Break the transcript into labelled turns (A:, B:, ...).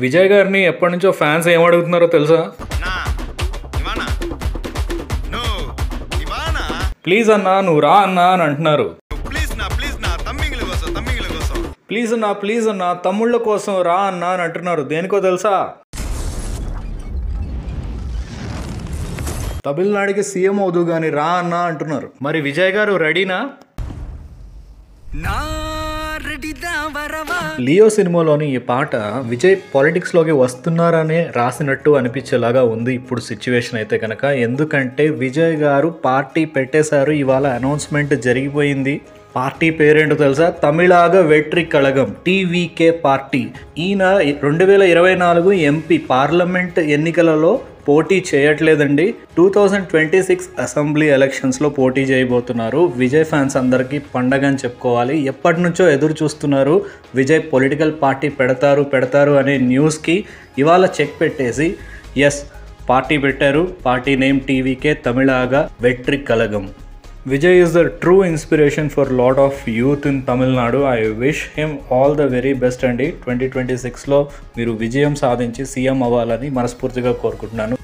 A: విజయ్ గారిని ఎప్పటి నుంచో ఫ్యాన్స్ ఏం అడుగుతున్నారో తెలుసా? ప్లీజ్ అన్నా నువ్వు రా అన్నా అని అంటున్నారు. ప్లీజ్ అన్నా తమ్ముళ్ళ కోసం రా అన్నా అని అంటున్నారు. దేనికో తెలుసా? తమిళనాడుకి సీఎం అవుదు గాని రా అన్నా అంటున్నారు. మరి విజయ్ గారు రెడీనా? లియో సినిమాలోని ఈ పాట విజయ్ పాలిటిక్స్ లోకి వస్తున్నారనే రాసినట్టు అనిపించేలాగా ఉంది ఇప్పుడు సిచ్యువేషన్ అయితే కనుక. ఎందుకంటే విజయ్ గారు పార్టీ పెట్టేశారు, ఇవాళ అనౌన్స్మెంట్ జరిగిపోయింది. పార్టీ పేరేంటో తెలుసా? తమిళాగ వెట్రి కళగం, టీవీకే పార్టీ. ఈయన 2024 ఎంపీ పార్లమెంట్ ఎన్నికలలో పోటీ చేయట్లేదండి. 2026 అసెంబ్లీ ఎలక్షన్స్లో పోటీ చేయబోతున్నారు. విజయ్ ఫ్యాన్స్ అందరికీ పండగ అని చెప్పుకోవాలి. ఎప్పటి నుంచో ఎదురు చూస్తున్నారు విజయ్ పొలిటికల్ పార్టీ పెడతారు అనే న్యూస్కి. ఇవాళ చెక్ పెట్టేసి ఎస్ పార్టీ పెట్టారు. Party name TVK Tamilaga Vettri Kazhagam. Vijay is the true inspiration for lot of youth in Tamil Nadu. I wish him all the very best అండి. 2026లో మీరు విజయం సాధించి సీఎం అవ్వాలని మనస్ఫూర్తిగా కోరుకుంటున్నాను.